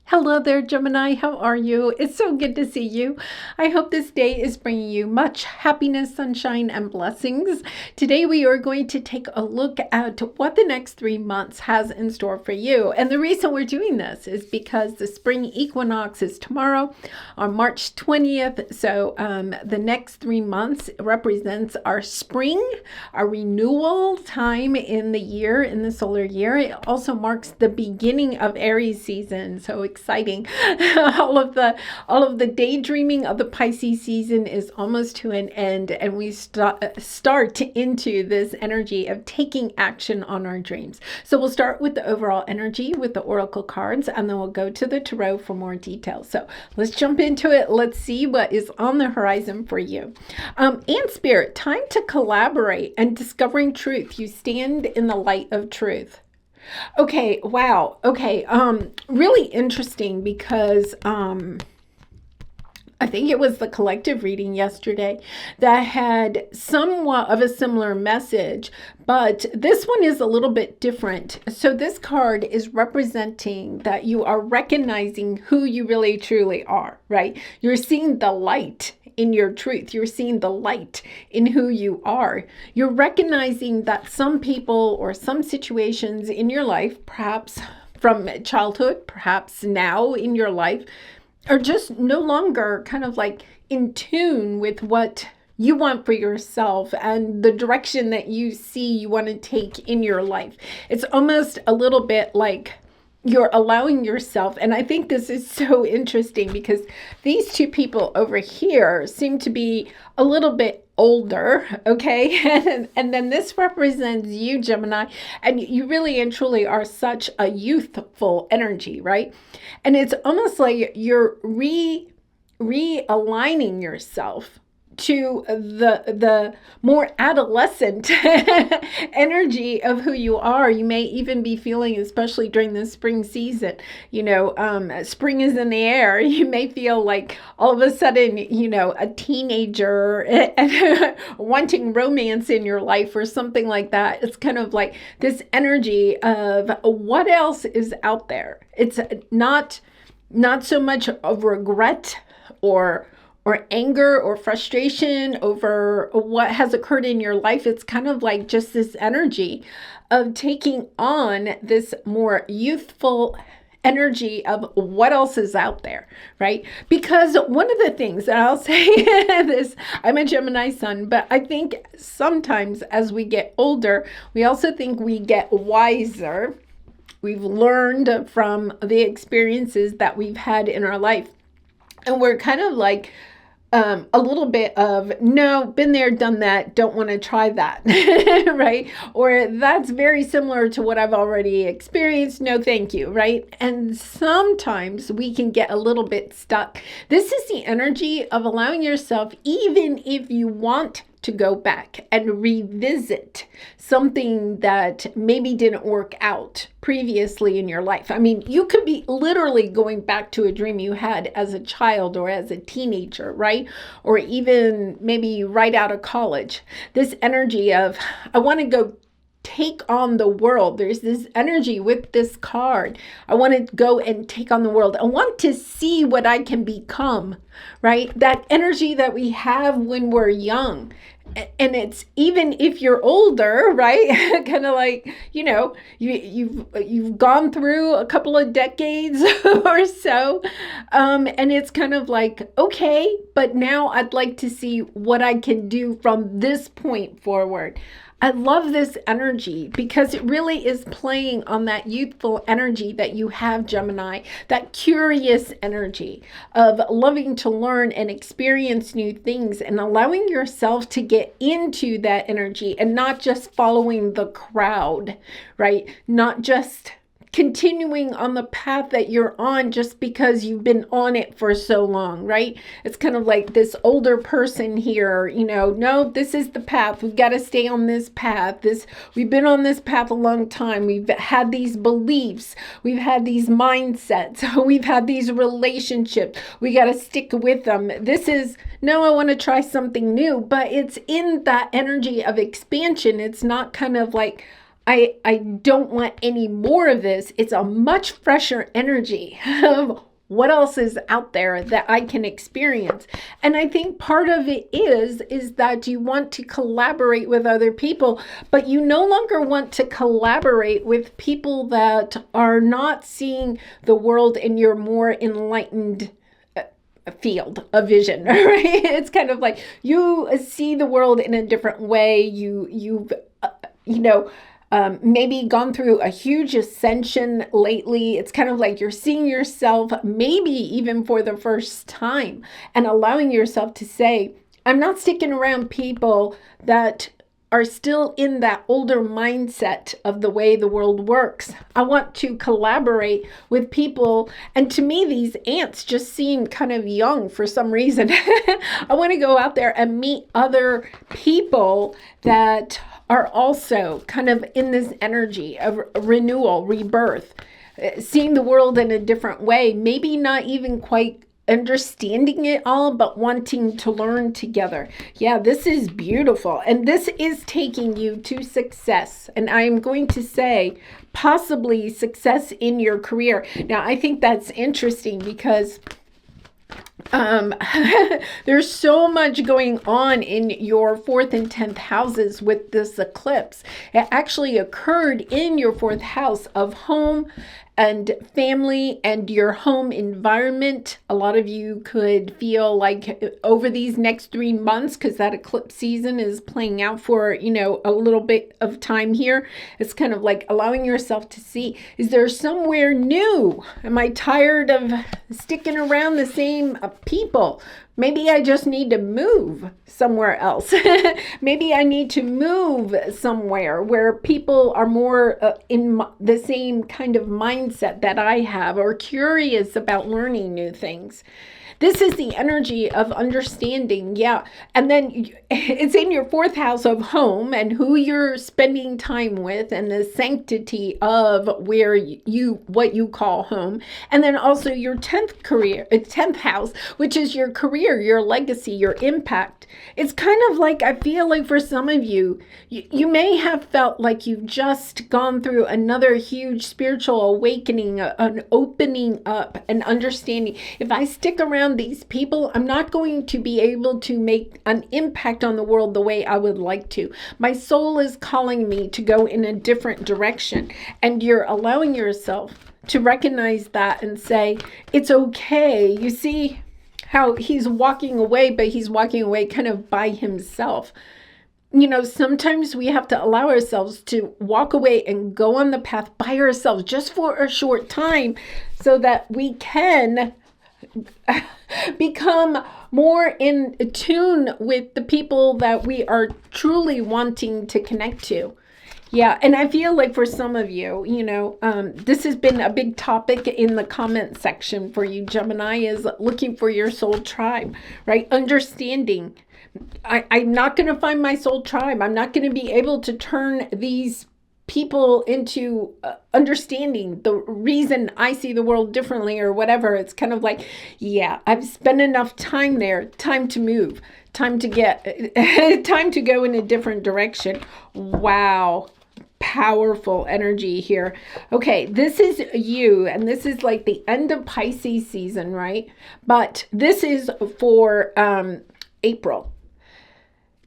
Hello there, Gemini. How are you? It's so good to see you. I hope this day is bringing you much happiness, sunshine, and blessings. Today, we are going to take a look at what the next 3 months has in store for you. And the reason we're doing this is because the Spring Equinox is tomorrow on March 20th. So the next 3 months represents our spring, our renewal time in the year, in the solar year. It also marks the beginning of Aries season. So exciting. all of the daydreaming of the Pisces season is almost to an end, and we start into this energy of taking action on our dreams. So we'll start with the overall energy with the oracle cards, and then we'll go to the tarot for more details. So let's jump into it. Let's see what is on the horizon for you. And Spirit, time to collaborate and discovering truth. You stand in the light of truth. Okay, wow. Okay, really interesting because I think it was the collective reading yesterday that had somewhat of a similar message, but this one is a little bit different. So this card is representing that you are recognizing who you really truly are, right? You're seeing the light in your truth. You're seeing the light in who you are. You're recognizing that some people or some situations in your life, perhaps from childhood, perhaps now in your life, are just no longer kind of like in tune with what you want for yourself and the direction that you see you want to take in your life. It's almost a little bit like you're allowing yourself, and I think this is so interesting because these two people over here seem to be a little bit older, okay? And then this represents you, Gemini, and you really and truly are such a youthful energy, right? And it's almost like you're realigning yourself to the more adolescent energy of who you are. You may even be feeling, especially during the spring season, spring is in the air. You may feel like all of a sudden, a teenager and wanting romance in your life or something like that. It's kind of like this energy of what else is out there. It's not so much of regret or anger or frustration over what has occurred in your life. It's kind of like just this energy of taking on this more youthful energy of what else is out there, right? Because one of the things that I'll say this, I'm a Gemini sun, but I think sometimes as we get older, we also think we get wiser. We've learned from the experiences that we've had in our life. And we're kind of like a little bit of, no, been there, done that, don't want to try that, right? Or that's very similar to what I've already experienced, no thank you, right? And sometimes we can get a little bit stuck. This is the energy of allowing yourself, even if you want to go back and revisit something that maybe didn't work out previously in your life. I mean, you could be literally going back to a dream you had as a child or as a teenager, right? Or even maybe right out of college. This energy of, I want to go take on the world. There's this energy with this card. I want to go and take on the world. I want to see what I can become, right? That energy that we have when we're young. And it's even if you're older, right? Kind of like, you've gone through a couple of decades or so. And it's kind of like, okay, but now I'd like to see what I can do from this point forward. I love this energy because it really is playing on that youthful energy that you have, Gemini, that curious energy of loving to learn and experience new things and allowing yourself to get into that energy and not just following the crowd, right? Not just continuing on the path that you're on just because you've been on it for so long, right? It's kind of like this older person here, no, this is the path. We've got to stay on this path. We've been on this path a long time. We've had these beliefs. We've had these mindsets. We've had these relationships. We got to stick with them. No, I want to try something new, but it's in that energy of expansion. It's not kind of like, I don't want any more of this. It's a much fresher energy of what else is out there that I can experience. And I think part of it is that you want to collaborate with other people, but you no longer want to collaborate with people that are not seeing the world in your more enlightened field of vision, right? It's kind of like you see the world in a different way. You've maybe gone through a huge ascension lately. It's kind of like you're seeing yourself maybe even for the first time and allowing yourself to say, I'm not sticking around people that are still in that older mindset of the way the world works. I want to collaborate with people. And to me, these ants just seem kind of young for some reason. I want to go out there and meet other people that are also kind of in this energy of renewal, rebirth, seeing the world in a different way, maybe not even quite understanding it all, but wanting to learn together. Yeah, this is beautiful. And this is taking you to success. And I'm going to say possibly success in your career. Now, I think that's interesting because there's so much going on in your 4th and 10th houses with this eclipse. It actually occurred in your 4th house of home and family and your home environment. A lot of you could feel like over these next 3 months, because that eclipse season is playing out for, a little bit of time here. It's kind of like allowing yourself to see, is there somewhere new? Am I tired of sticking around the same people? Maybe I just need to move somewhere else. Maybe I need to move somewhere where people are more in the same kind of mindset that I have, or curious about learning new things. This is the energy of understanding, yeah. And then it's in your 4th house of home and who you're spending time with and the sanctity of where what you call home. And then also your 10th house, which is your career, your legacy, your impact. It's kind of like, I feel like for some of you, you may have felt like you've just gone through another huge spiritual awakening, an opening up, an understanding. If I stick around these people, I'm not going to be able to make an impact on the world the way I would like to. My soul is calling me to go in a different direction. And you're allowing yourself to recognize that and say, it's okay. You see how he's walking away, but he's walking away kind of by himself. Sometimes we have to allow ourselves to walk away and go on the path by ourselves just for a short time so that we can become more in tune with the people that we are truly wanting to connect to. Yeah, and I feel like for some of you, this has been a big topic in the comment section for you, Gemini, is looking for your soul tribe, right? Understanding. I'm not going to find my soul tribe. I'm not going to be able to turn these people into understanding the reason I see the world differently or whatever. It's kind of like, yeah, I've spent enough time there. Time to move. Time to time to go in a different direction. Wow. Powerful energy here. Okay, this is you, and this is like the end of Pisces season, right? But this is for April.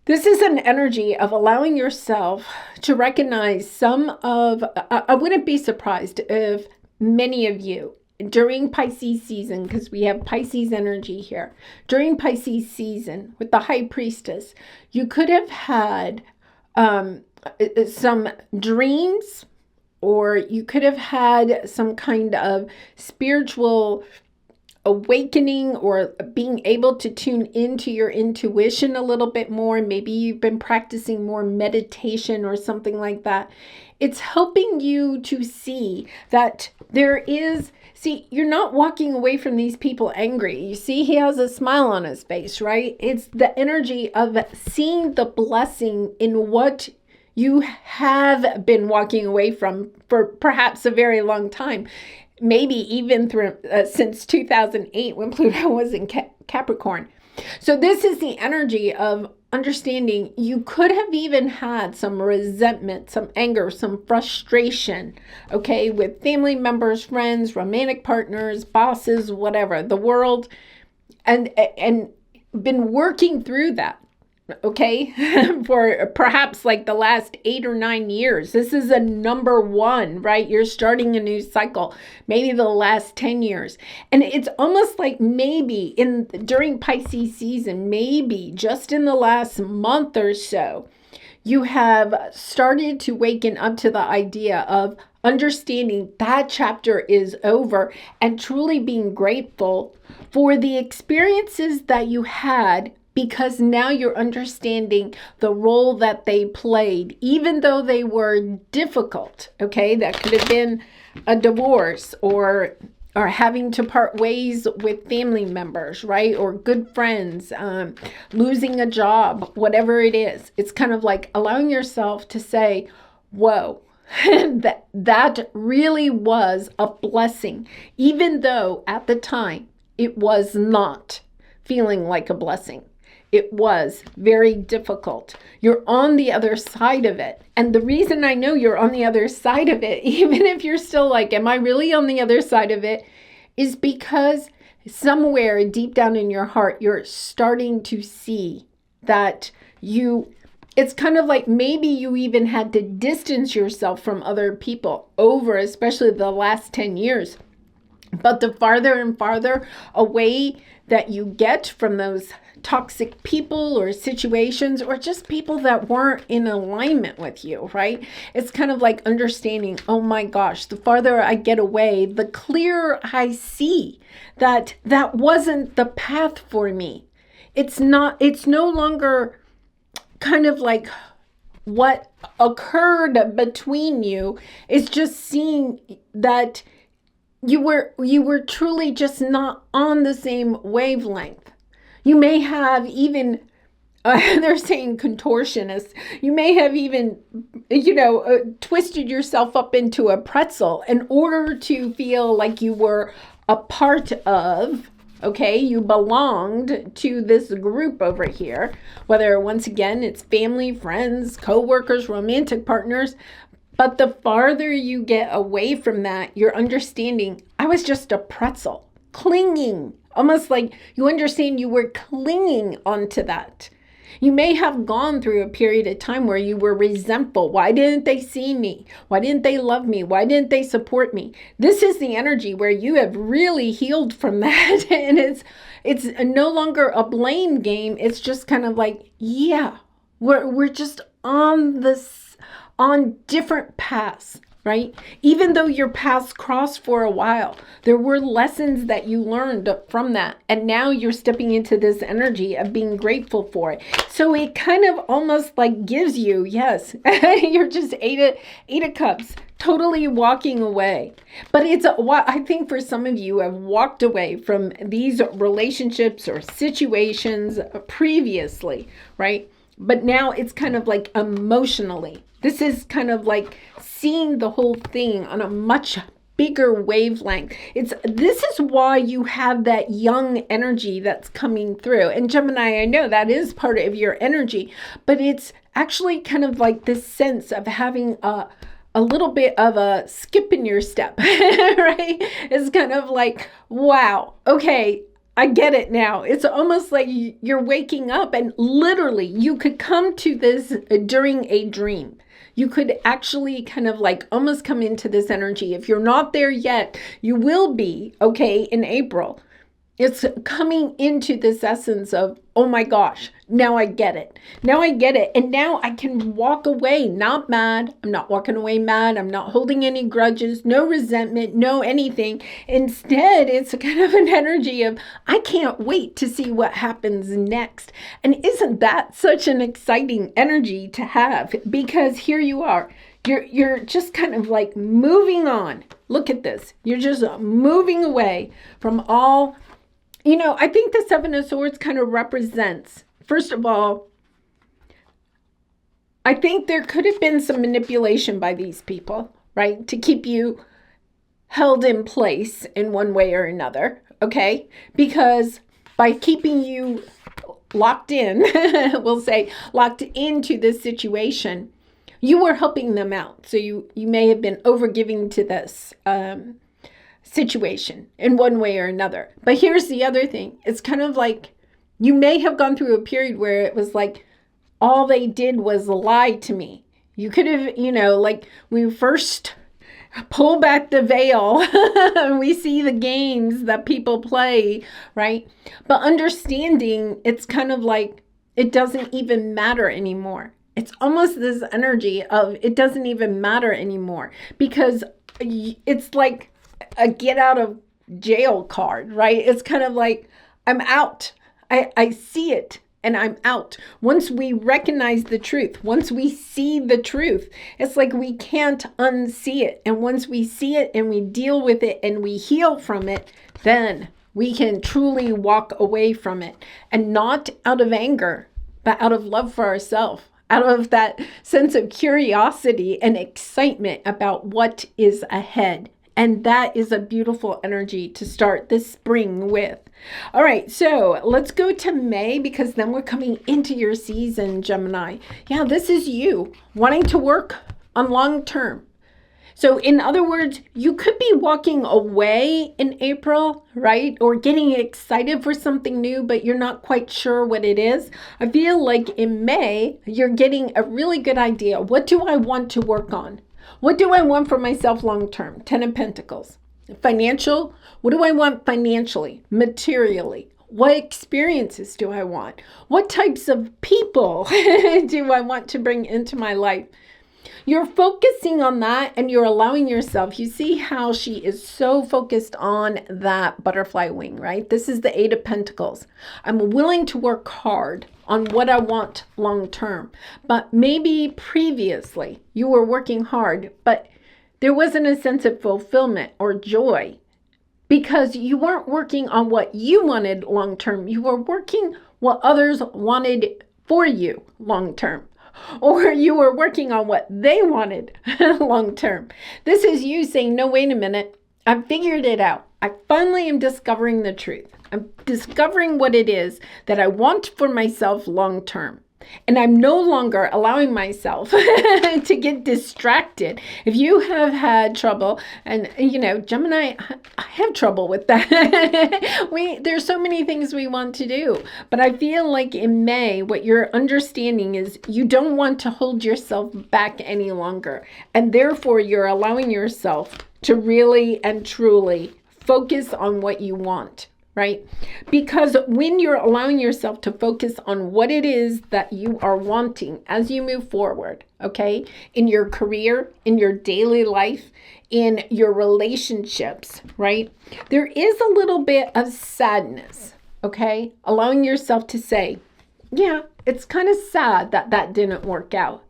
This is an energy of allowing yourself to recognize I wouldn't be surprised if many of you during Pisces season, because we have Pisces energy here, during Pisces season with the High Priestess, you could have had some dreams, or you could have had some kind of spiritual awakening or being able to tune into your intuition a little bit more. Maybe you've been practicing more meditation or something like that. It's helping you to see that you're not walking away from these people angry. You see, he has a smile on his face, right? It's the energy of seeing the blessing in what you have been walking away from for perhaps a very long time. Maybe even since 2008 when Pluto was in Capricorn. So this is the energy of understanding you could have even had some resentment, some anger, some frustration, okay, with family members, friends, romantic partners, bosses, whatever, the world, and been working through that, okay, for perhaps like the last 8 or 9 years. This is a number one, right? You're starting a new cycle, maybe the last 10 years. And it's almost like maybe during Pisces season, maybe just in the last month or so, you have started to waken up to the idea of understanding that chapter is over and truly being grateful for the experiences that you had, because now you're understanding the role that they played, even though they were difficult, okay? That could have been a divorce or having to part ways with family members, right? Or good friends, losing a job, whatever it is. It's kind of like allowing yourself to say, whoa, that really was a blessing, even though at the time it was not feeling like a blessing. It was very difficult. You're on the other side of it. And the reason I know you're on the other side of it, even if you're still like, am I really on the other side of it? Is because somewhere deep down in your heart, you're starting to see that it's kind of like maybe you even had to distance yourself from other people over, especially the last 10 years. But the farther and farther away that you get from those toxic people or situations, or just people that weren't in alignment with you, right? It's kind of like understanding, oh my gosh, the farther I get away, the clearer I see that wasn't the path for me. It's no longer kind of like what occurred between you. It's just seeing that you were truly just not on the same wavelength. You may have even, they're saying contortionist, you may have even, twisted yourself up into a pretzel in order to feel like you were a part of, okay, you belonged to this group over here, whether once again it's family, friends, co-workers, romantic partners. But the farther you get away from that, you're understanding, I was just a pretzel, clinging, almost like you understand you were clinging onto that. You may have gone through a period of time where you were resentful. Why didn't they see me? Why didn't they love me? Why didn't they support me? This is the energy where you have really healed from that. And it's no longer a blame game. It's just kind of like, yeah, we're just on different paths, right? Even though your paths crossed for a while, there were lessons that you learned from that. And now you're stepping into this energy of being grateful for it. So it kind of almost like gives you, yes, you're just eight of cups, totally walking away. But I think for some of you have walked away from these relationships or situations previously, right? But now it's kind of like emotionally. This is kind of like seeing the whole thing on a much bigger wavelength. This is why you have that young energy that's coming through. And Gemini, I know that is part of your energy, but it's actually kind of like this sense of having a little bit of a skip in your step, right? It's kind of like, wow, okay, I get it now. It's almost like you're waking up, and literally you could come to this during a dream. You could actually kind of like almost come into this energy. If you're not there yet, you will be, okay, in April. It's coming into this essence of, oh my gosh, now I get it. Now I get it. And now I can walk away, not mad. I'm not walking away mad. I'm not holding any grudges, no resentment, no anything. Instead, it's kind of an energy of, I can't wait to see what happens next. And isn't that such an exciting energy to have? Because here you are. You're just kind of like moving on. Look at this. You're just moving away from all. I think the Seven of Swords kind of represents, first of all, I think there could have been some manipulation by these people, right? To keep you held in place in one way or another, okay? Because by keeping you locked in, we'll say locked into this situation, you were helping them out. So you may have been overgiving to this situation in one way or another. But here's the other thing. It's kind of like you may have gone through a period where it was like all they did was lie to me. You could have, like we first pull back the veil and we see the games that people play, right? But understanding, it's kind of like it doesn't even matter anymore. It's almost this energy of it doesn't even matter anymore, because it's like a get out of jail card, right? It's kind of like I'm out. I see it and I'm out. Once we recognize the truth, once we see the truth, it's like we can't unsee it. And once we see it and we deal with it and we heal from it, then we can truly walk away from it, and not out of anger, but out of love for ourselves, out of that sense of curiosity and excitement about what is ahead. And that is a beautiful energy to start this spring with. All right, so let's go to May, because then we're coming into your season, Gemini. Yeah, this is you wanting to work on long term. So in other words, you could be walking away in April, right? Or getting excited for something new, but you're not quite sure what it is. I feel like in May, you're getting a really good idea. What do I want to work on? What do I want for myself long term? 10 of Pentacles. Financial, what do I want financially, materially? What experiences do I want? What types of people do I want to bring into my life? You're focusing on that, and you're allowing yourself. You see how she is so focused on that butterfly wing, right? This is the 8 of Pentacles. I'm willing to work hard on what I want long term. But maybe previously you were working hard, but there wasn't a sense of fulfillment or joy, because you weren't working on what you wanted long term. You were working what others wanted for you long term. Or you were working on what they wanted long term. This is you saying, no, wait a minute. I've figured it out. I finally am discovering the truth. I'm discovering what it is that I want for myself long term. And I'm no longer allowing myself to get distracted. If you have had trouble, and Gemini, I have trouble with that. There's so many things we want to do. But I feel like in May, what you're understanding is you don't want to hold yourself back any longer. And therefore, you're allowing yourself to really and truly focus on what you want. Right? Because when you're allowing yourself to focus on what it is that you are wanting as you move forward, okay, in your career, in your daily life, in your relationships, right? There is a little bit of sadness, okay? Allowing yourself to say, yeah, it's kind of sad that that didn't work out.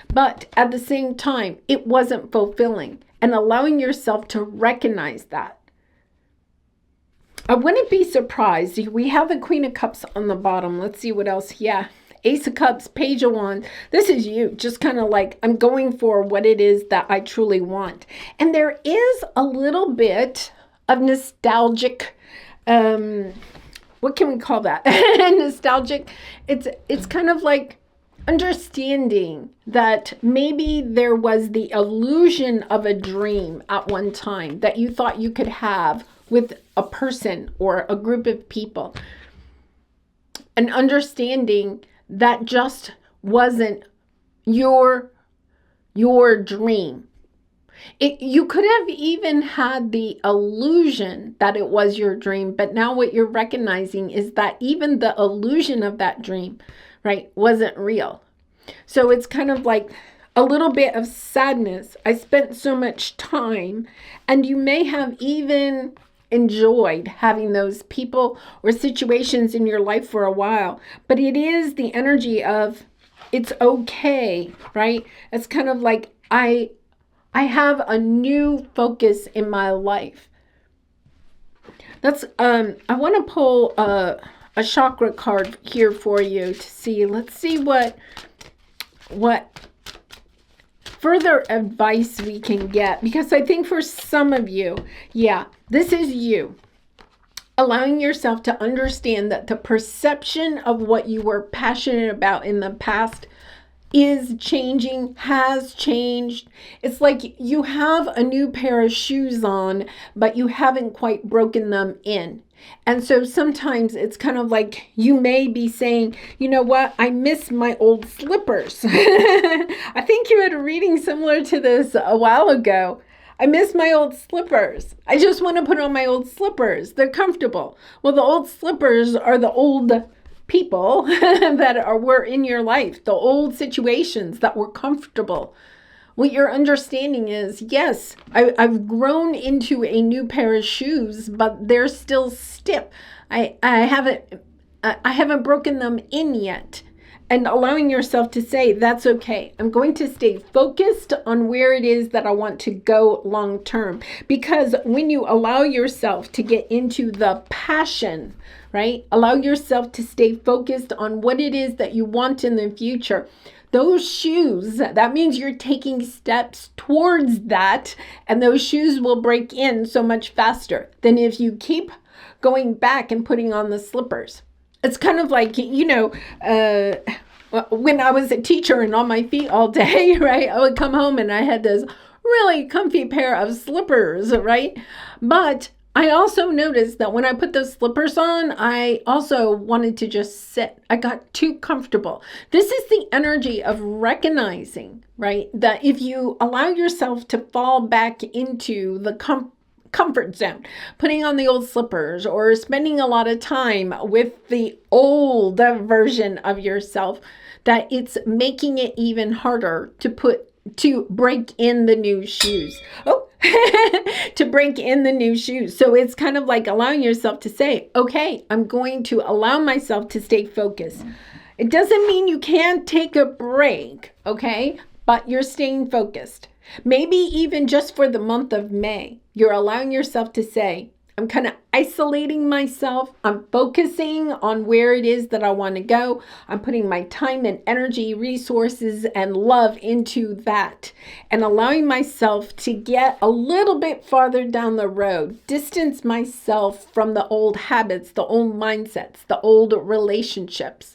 But at the same time, it wasn't fulfilling, and allowing yourself to recognize that. I wouldn't be surprised. We have the Queen of Cups on the bottom. Let's see what else. Yeah. Ace of Cups, Page of Wands. This is you. Just kind of like, I'm going for what it is that I truly want. And there is a little bit of nostalgic, what can we call that? Nostalgic. It's kind of like understanding that maybe there was the illusion of a dream at one time that you thought you could have with a person or a group of people, and understanding that just wasn't your dream. You could have even had the illusion that it was your dream, but now what you're recognizing is that even the illusion of that dream, right, wasn't real. So it's kind of like a little bit of sadness. I spent so much time, and you may have even enjoyed having those people or situations in your life for a while, but it is the energy of it's okay, right? It's kind of like I have a new focus in my life. That's I want to pull a chakra card here for you to see. Let's see what further advice we can get, because I think for some of you, yeah, this is you allowing yourself to understand that the perception of what you were passionate about in the past is changing, has changed. It's like you have a new pair of shoes on, but you haven't quite broken them in. And so sometimes it's kind of like you may be saying, you know what, I miss my old slippers. I think you had a reading similar to this a while ago. I miss my old slippers. I just want to put on my old slippers. They're comfortable. Well, the old slippers are the old people that were in your life, the old situations that were comfortable. What your understanding is, yes, I've grown into a new pair of shoes, but they're still stiff. I haven't broken them in yet. And allowing yourself to say, that's okay. I'm going to stay focused on where it is that I want to go long term. Because when you allow yourself to get into the passion, right? Allow yourself to stay focused on what it is that you want in the future. Those shoes, that means you're taking steps towards that, and those shoes will break in so much faster than if you keep going back and putting on the slippers. It's kind of like, when I was a teacher and on my feet all day, right? I would come home and I had this really comfy pair of slippers, right? But I also noticed that when I put those slippers on, I also wanted to just sit. I got too comfortable. This is the energy of recognizing, right? That if you allow yourself to fall back into the comfort zone, putting on the old slippers or spending a lot of time with the old version of yourself, that it's making it even harder to break in the new shoes. To break in the new shoes. So it's kind of like allowing yourself to say, okay, I'm going to allow myself to stay focused. It doesn't mean you can't take a break, okay? But you're staying focused. Maybe even just for the month of May, you're allowing yourself to say, I'm kind of isolating myself. I'm focusing on where it is that I want to go. I'm putting my time and energy, resources, and love into that, and allowing myself to get a little bit farther down the road, distance myself from the old habits, the old mindsets, the old relationships.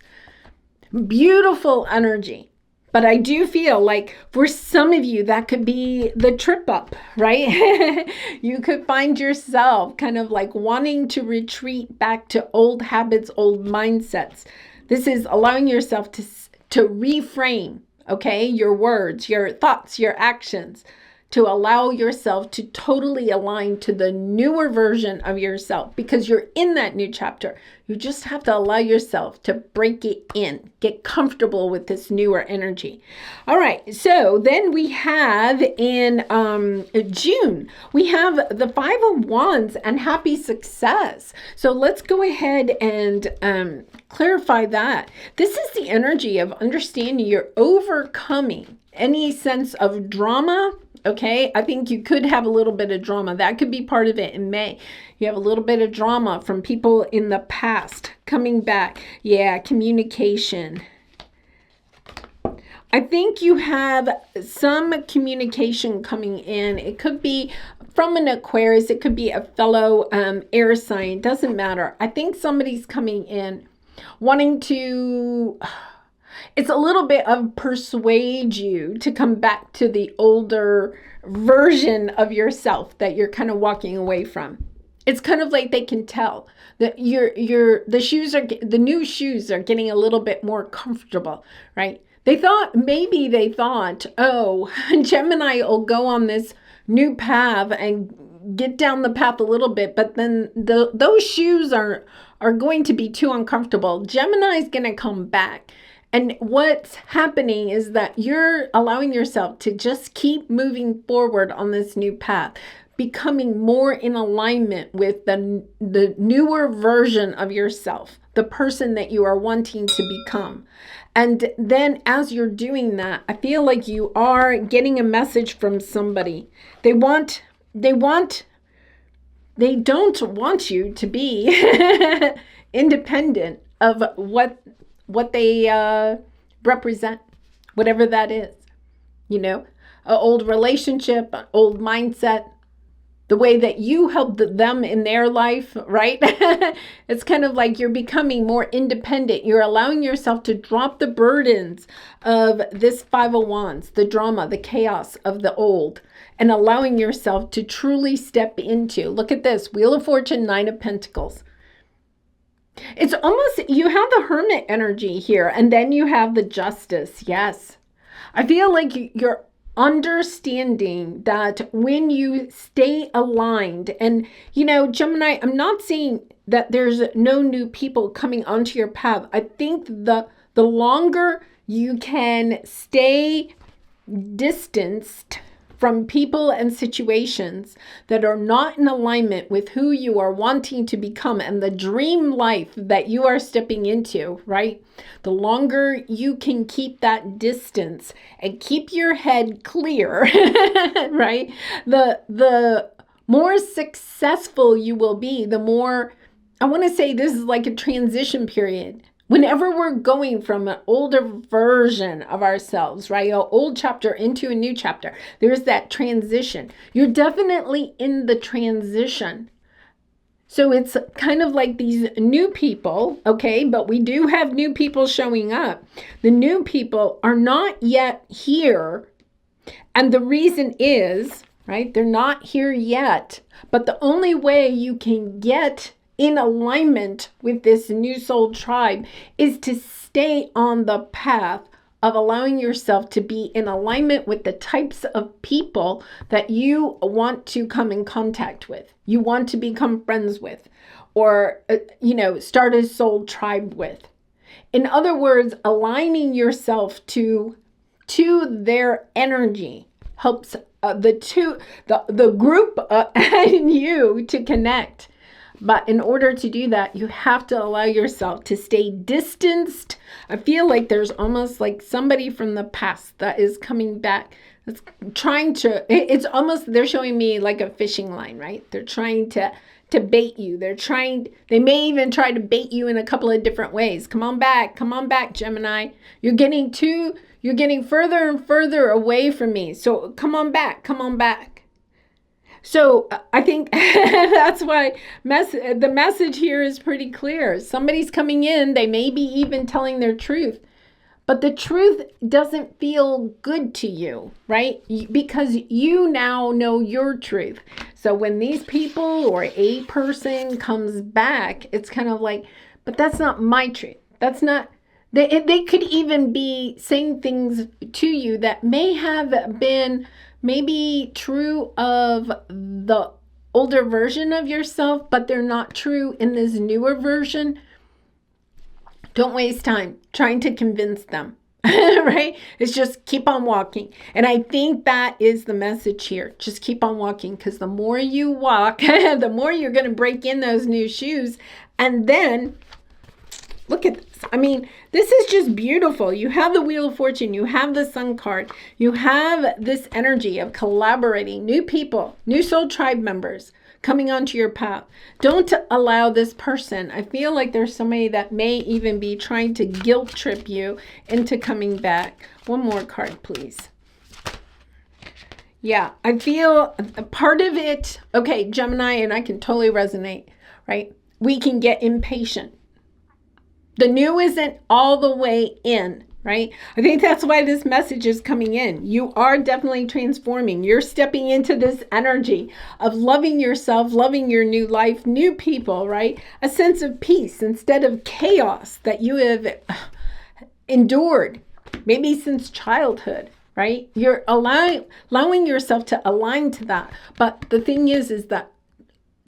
Beautiful energy. But I do feel like for some of you, that could be the trip up, right? You could find yourself kind of like wanting to retreat back to old habits, old mindsets. This is allowing yourself to reframe, okay, your words, your thoughts, your actions, to allow yourself to totally align to the newer version of yourself, because you're in that new chapter. You just have to allow yourself to break it in, get comfortable with this newer energy. All right, so then we have in June, we have the Five of Wands and happy success. So let's go ahead and clarify that. This is the energy of understanding you're overcoming any sense of drama. Okay, I think you could have a little bit of drama. That could be part of it in May. You have a little bit of drama from people in the past coming back. Yeah, communication. I think you have some communication coming in. It could be from an Aquarius. It could be a fellow air sign. Doesn't matter. I think somebody's coming in wanting to... It's a little bit of persuade you to come back to the older version of yourself that you're kind of walking away from. It's kind of like they can tell that the new shoes are getting a little bit more comfortable, right? Maybe they thought, oh, Gemini will go on this new path and get down the path a little bit, but then those shoes are going to be too uncomfortable. Gemini's going to come back. And what's happening is that you're allowing yourself to just keep moving forward on this new path, becoming more in alignment with the newer version of yourself, the person that you are wanting to become. And then as you're doing that, I feel like you are getting a message from somebody. They don't want you to be independent of what they represent, whatever that is, an old relationship, an old mindset. the way that you helped them in their life, right? It's kind of like you're becoming more independent. You're allowing yourself to drop the burdens of this Five of Wands, the drama, the chaos of the old, and allowing yourself to truly step into, look at this, Wheel of Fortune, Nine of Pentacles. It's almost, you have the Hermit energy here, and then you have the Justice. Yes. I feel like you're understanding that when you stay aligned, and Gemini, I'm not saying that there's no new people coming onto your path. I think the longer you can stay distanced from people and situations that are not in alignment with who you are wanting to become and the dream life that you are stepping into, right? The longer you can keep that distance and keep your head clear, right? The more successful you will be, the more, I want to say this is like a transition period. Whenever we're going from an older version of ourselves, right, an old chapter into a new chapter, there's that transition. You're definitely in the transition. So it's kind of like these new people, okay, but we do have new people showing up. The new people are not yet here. And the reason is, right, they're not here yet. But the only way you can get in alignment with this new soul tribe is to stay on the path of allowing yourself to be in alignment with the types of people that you want to come in contact with, you want to become friends with, or, start a soul tribe with. In other words, aligning yourself to their energy helps the group and you to connect. But in order to do that, you have to allow yourself to stay distanced. I feel like there's almost like somebody from the past that is coming back. That's trying to, it's almost, they're showing me like a fishing line, right? They're trying to bait you. They may even try to bait you in a couple of different ways. Come on back, Gemini. You're getting further and further away from me. So come on back. So I think that's why the message here is pretty clear. Somebody's coming in, they may be even telling their truth, but the truth doesn't feel good to you, right? Because you now know your truth. So when these people or a person comes back, it's kind of like, but that's not my truth. That's not, they could even be saying things to you that may have been maybe true of the older version of yourself, but they're not true in this newer version. Don't waste time trying to convince them, right? It's just keep on walking. And I think that is the message here. Just keep on walking, because the more you walk, the more you're going to break in those new shoes. And then look at this. I mean, this is just beautiful. You have the Wheel of Fortune. You have the Sun card. You have this energy of collaborating, new people, new soul tribe members coming onto your path. Don't allow this person. I feel like there's somebody that may even be trying to guilt trip you into coming back. One more card, please. Yeah, I feel a part of it. Okay, Gemini, and I can totally resonate, right? We can get impatient. The new isn't all the way in, right? I think that's why this message is coming in. You are definitely transforming. You're stepping into this energy of loving yourself, loving your new life, new people, right? A sense of peace instead of chaos that you have endured, maybe since childhood, right? You're allowing yourself to align to that. But the thing is that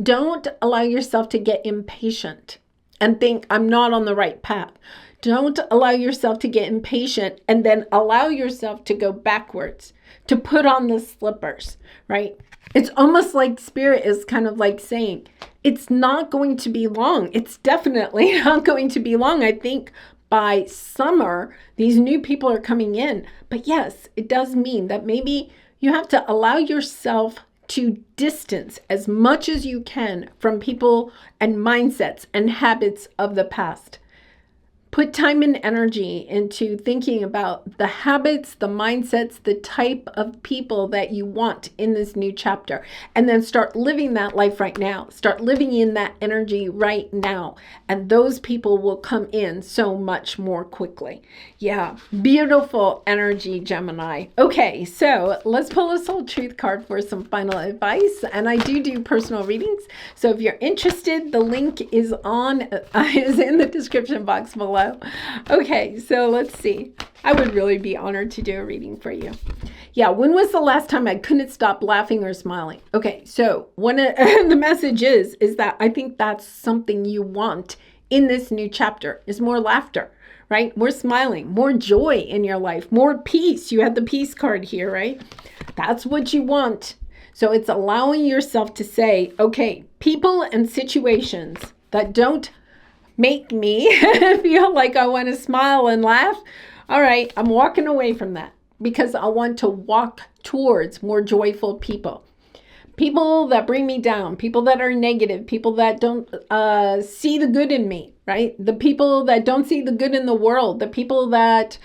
don't allow yourself to get impatient and think, I'm not on the right path. Don't allow yourself to get impatient and then allow yourself to go backwards, to put on the slippers, right? It's almost like Spirit is kind of like saying, it's not going to be long. It's definitely not going to be long. I think by summer, these new people are coming in. But yes, it does mean that maybe you have to allow yourself to distance as much as you can from people and mindsets and habits of the past. Put time and energy into thinking about the habits, the mindsets, the type of people that you want in this new chapter. And then start living that life right now. Start living in that energy right now. And those people will come in so much more quickly. Yeah, beautiful energy, Gemini. Okay, so let's pull a soul truth card for some final advice. And I do personal readings. So if you're interested, the link is in the description box below. Okay, so let's see. I would really be honored to do a reading for you. Yeah, when was the last time I couldn't stop laughing or smiling? Okay, so the message is that I think that's something you want in this new chapter, is more laughter, right? More smiling, more joy in your life, more peace. You had the peace card here, right? That's what you want. So it's allowing yourself to say, okay, people and situations that don't make me feel like I want to smile and laugh. All right, I'm walking away from that because I want to walk towards more joyful people. People that bring me down, people that are negative, people that don't see the good in me, right? The people that don't see the good in the world, the people that,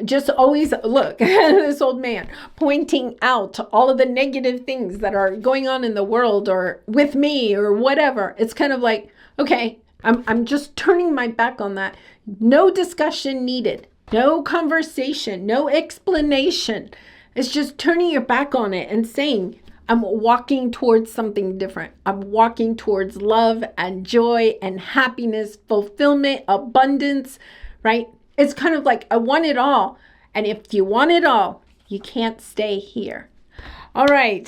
just always look, this old man pointing out all of the negative things that are going on in the world or with me or whatever. It's kind of like, okay, I'm just turning my back on that. No discussion needed. No conversation. No explanation. It's just turning your back on it and saying, I'm walking towards something different. I'm walking towards love and joy and happiness, fulfillment, abundance, right? It's kind of like, I want it all. And if you want it all, you can't stay here. All right.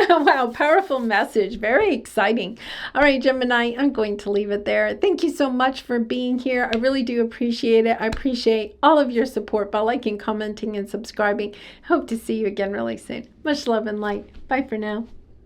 Wow, powerful message. Very exciting. All right, Gemini, I'm going to leave it there. Thank you so much for being here. I really do appreciate it. I appreciate all of your support by liking, commenting, and subscribing. Hope to see you again really soon. Much love and light. Bye for now.